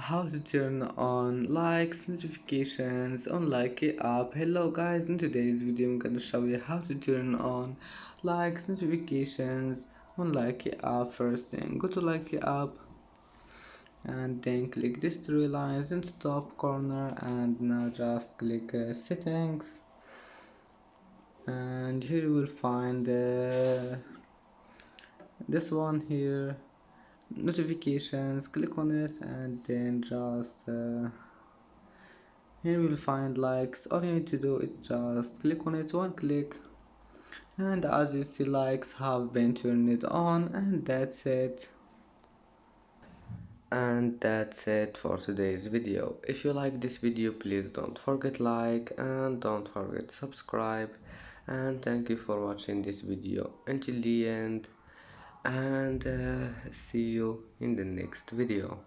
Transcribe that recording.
how to turn on likes notifications on Likee app. Hello guys, in today's video I'm gonna show you how to turn on likes notifications on Likee app. First thing, go to Likee app and then click these three lines in the top corner, and now just click settings, and here you will find this one here, notifications. Click on it and then just here you will find likes. All you need to do is just click on it, one click, and as you see, likes have been turned on, and that's it. And that's it for today's video. If you like this video, please don't forget like and don't forget subscribe, and thank you for watching this video until the end, and see you in the next video.